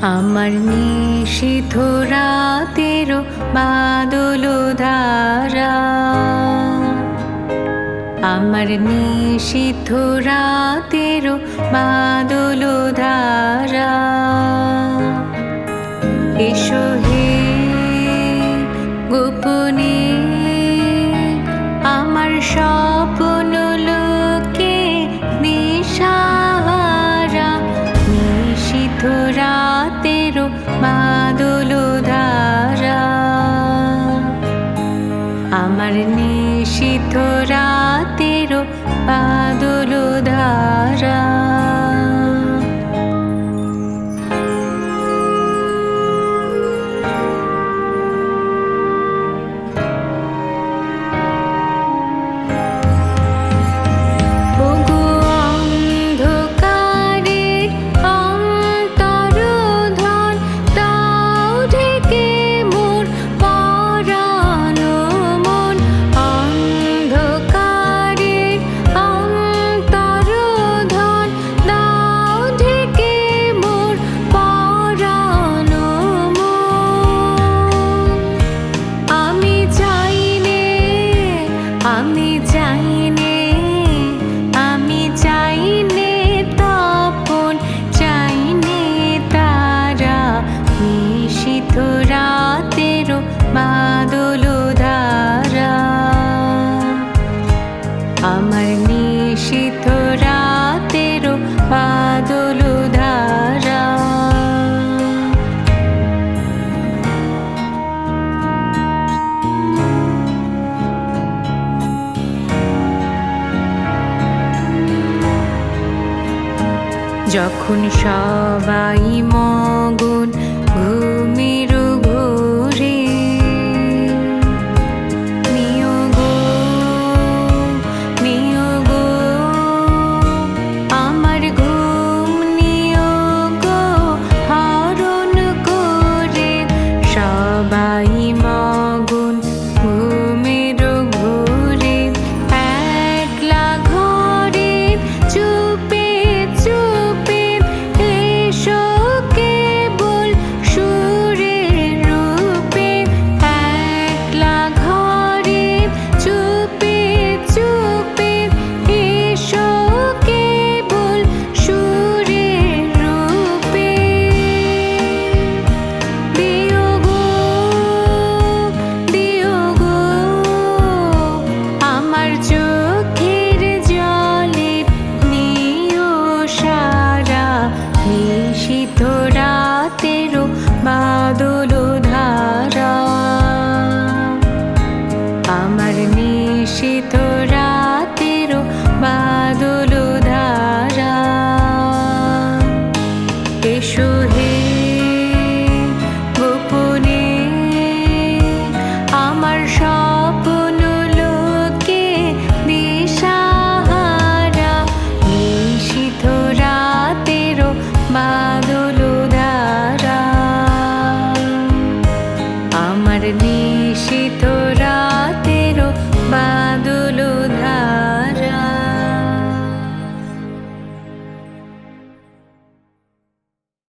আমার নিশীথ রাতেরও বাদল ধারা, আমার নিশীথ রাতেরও বাদল ধারা। এসো হে গোপনে আমার স্বপ্ন লোকে দিশাহারা, নিশীথ রাতেরও বাদল ধারা, আমার নিশীথ রাতেরও বাদল ধারা। বাদল ধারা, আমার নিশীথ রাতেরও বাদল ধারা। যখন সবাই মগন ঘুমের ঘোরে, আমার ঘুম নিয়োগ হরণ করে, সবাই মগন ঘুমের ঘোরে, একলা ঘরে চুপে চুপে এসো কেবল সুরের রূপে, একলা ঘরে চুপে চুপে এসো কেবল সুরের রূপে। দিও গো আমার চোখের জলে নিও সারা, নিশীথ রাতেরও বাদল ধারা, আমার নিশীথ রাতেরও বাদল ধারা। এসো হে গোপনে আমার স্বপ্ন লোকে দিশাহারা, নিশীথ রাতেরও বাদল ধারা, আমার নিশীথ রাতেরও